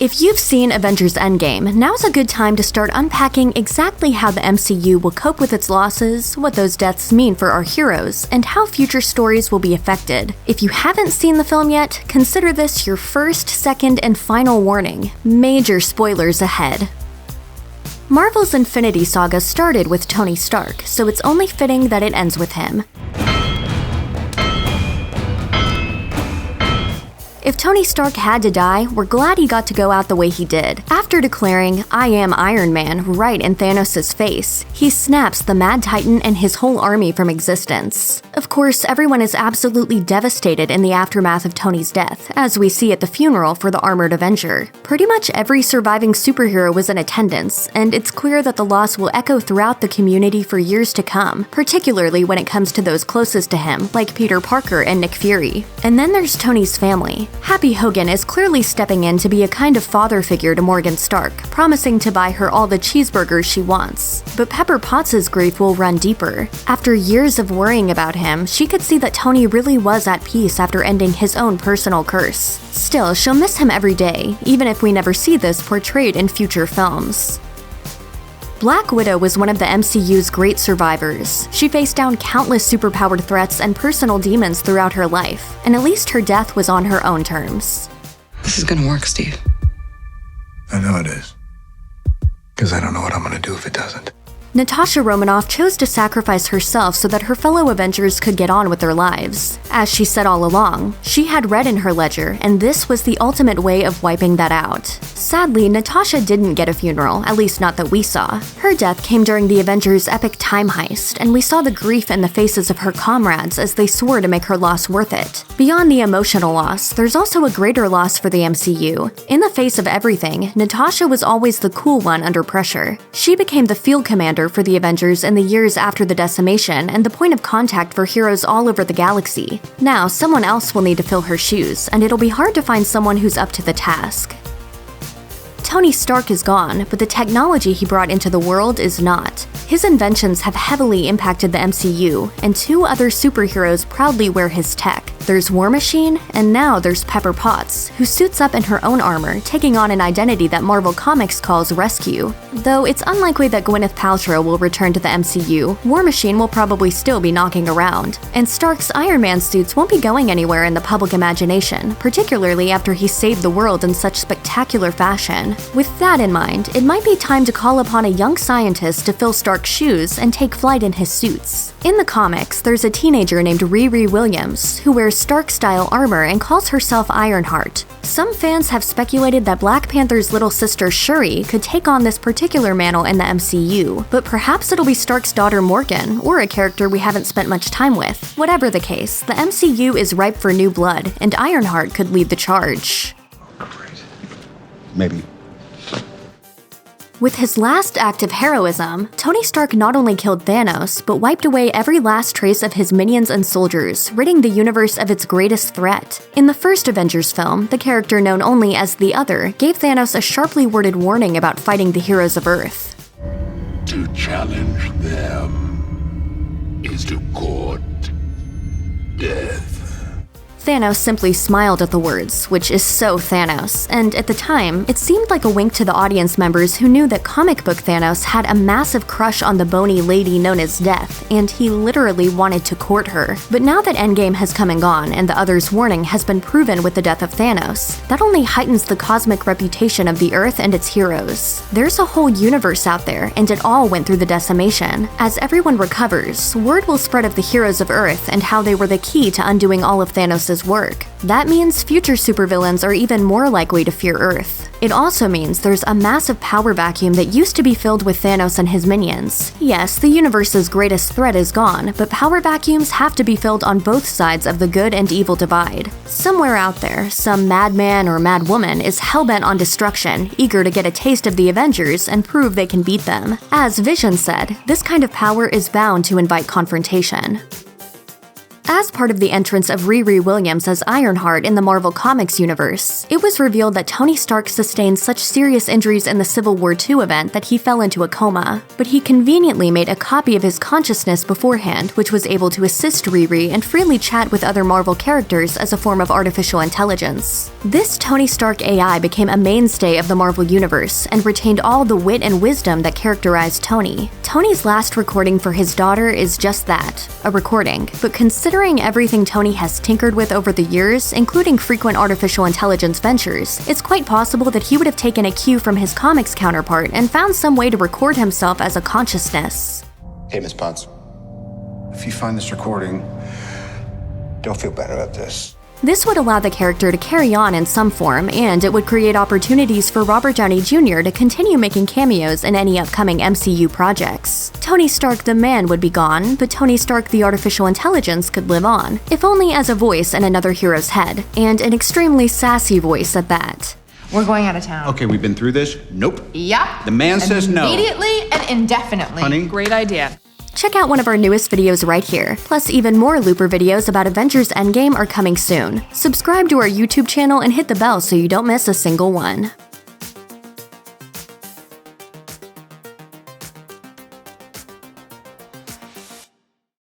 If you've seen Avengers Endgame, now's a good time to start unpacking exactly how the MCU will cope with its losses, what those deaths mean for our heroes, and how future stories will be affected. If you haven't seen the film yet, consider this your first, second, and final warning. Major spoilers ahead. Marvel's Infinity Saga started with Tony Stark, so it's only fitting that it ends with him. If Tony Stark had to die, we're glad he got to go out the way he did. After declaring, "I am Iron Man," right in Thanos' face, he snaps the Mad Titan and his whole army from existence. Of course, everyone is absolutely devastated in the aftermath of Tony's death, as we see at the funeral for the Armored Avenger. Pretty much every surviving superhero was in attendance, and it's clear that the loss will echo throughout the community for years to come, particularly when it comes to those closest to him, like Peter Parker and Nick Fury. And then there's Tony's family. Happy Hogan is clearly stepping in to be a kind of father figure to Morgan Stark, promising to buy her all the cheeseburgers she wants. But Pepper Potts' grief will run deeper. After years of worrying about him, she could see that Tony really was at peace after ending his own personal curse. Still, she'll miss him every day, even if we never see this portrayed in future films. Black Widow was one of the MCU's great survivors. She faced down countless superpowered threats and personal demons throughout her life, and at least her death was on her own terms. This is gonna work, Steve. I know it is. Because I don't know what I'm gonna do if it doesn't. Natasha Romanoff chose to sacrifice herself so that her fellow Avengers could get on with their lives. As she said all along, she had red in her ledger, and this was the ultimate way of wiping that out. Sadly, Natasha didn't get a funeral, at least not that we saw. Her death came during the Avengers' epic time heist, and we saw the grief in the faces of her comrades as they swore to make her loss worth it. Beyond the emotional loss, there's also a greater loss for the MCU. In the face of everything, Natasha was always the cool one under pressure. She became the field commander for the Avengers in the years after the decimation and the point of contact for heroes all over the galaxy. Now, someone else will need to fill her shoes, and it'll be hard to find someone who's up to the task. Tony Stark is gone, but the technology he brought into the world is not. His inventions have heavily impacted the MCU, and two other superheroes proudly wear his tech. There's War Machine, and now there's Pepper Potts, who suits up in her own armor, taking on an identity that Marvel Comics calls Rescue. Though it's unlikely that Gwyneth Paltrow will return to the MCU, War Machine will probably still be knocking around. And Stark's Iron Man suits won't be going anywhere in the public imagination, particularly after he saved the world in such spectacular fashion. With that in mind, it might be time to call upon a young scientist to fill Stark's shoes and take flight in his suits. In the comics, there's a teenager named Riri Williams, who wears Stark-style armor and calls herself Ironheart. Some fans have speculated that Black Panther's little sister Shuri could take on this particular mantle in the MCU, but perhaps it'll be Stark's daughter Morgan, or a character we haven't spent much time with. Whatever the case, the MCU is ripe for new blood, and Ironheart could lead the charge. Great. Maybe. With his last act of heroism, Tony Stark not only killed Thanos, but wiped away every last trace of his minions and soldiers, ridding the universe of its greatest threat. In the first Avengers film, the character known only as the Other gave Thanos a sharply worded warning about fighting the heroes of Earth. To challenge them is to court death. Thanos simply smiled at the words, which is so Thanos, and at the time, it seemed like a wink to the audience members who knew that comic book Thanos had a massive crush on the bony lady known as Death, and he literally wanted to court her. But now that Endgame has come and gone, and the Other's warning has been proven with the death of Thanos, that only heightens the cosmic reputation of the Earth and its heroes. There's a whole universe out there, and it all went through the decimation. As everyone recovers, word will spread of the heroes of Earth and how they were the key to undoing all of Thanos' work. That means future supervillains are even more likely to fear Earth. It also means there's a massive power vacuum that used to be filled with Thanos and his minions. Yes, the universe's greatest threat is gone, but power vacuums have to be filled on both sides of the good and evil divide. Somewhere out there, some madman or madwoman is hellbent on destruction, eager to get a taste of the Avengers and prove they can beat them. As Vision said, this kind of power is bound to invite confrontation. As part of the entrance of Riri Williams as Ironheart in the Marvel Comics universe, it was revealed that Tony Stark sustained such serious injuries in the Civil War II event that he fell into a coma, but he conveniently made a copy of his consciousness beforehand, which was able to assist Riri and freely chat with other Marvel characters as a form of artificial intelligence. This Tony Stark AI became a mainstay of the Marvel universe and retained all the wit and wisdom that characterized Tony. Tony's last recording for his daughter is just that, a recording, but considering everything Tony has tinkered with over the years, including frequent artificial intelligence ventures, it's quite possible that he would have taken a cue from his comics counterpart and found some way to record himself as a consciousness. Hey, Miss Potts. If you find this recording, don't feel bad about this. This would allow the character to carry on in some form, and it would create opportunities for Robert Downey Jr. to continue making cameos in any upcoming MCU projects. Tony Stark the man would be gone, but Tony Stark the artificial intelligence could live on, if only as a voice in another hero's head, and an extremely sassy voice at that. We're going out of town. Okay, we've been through this. Nope. Yep. The man says no. Immediately and indefinitely. Honey? Great idea. Check out one of our newest videos right here. Plus, even more Looper videos about Avengers Endgame are coming soon. Subscribe to our YouTube channel and hit the bell so you don't miss a single one.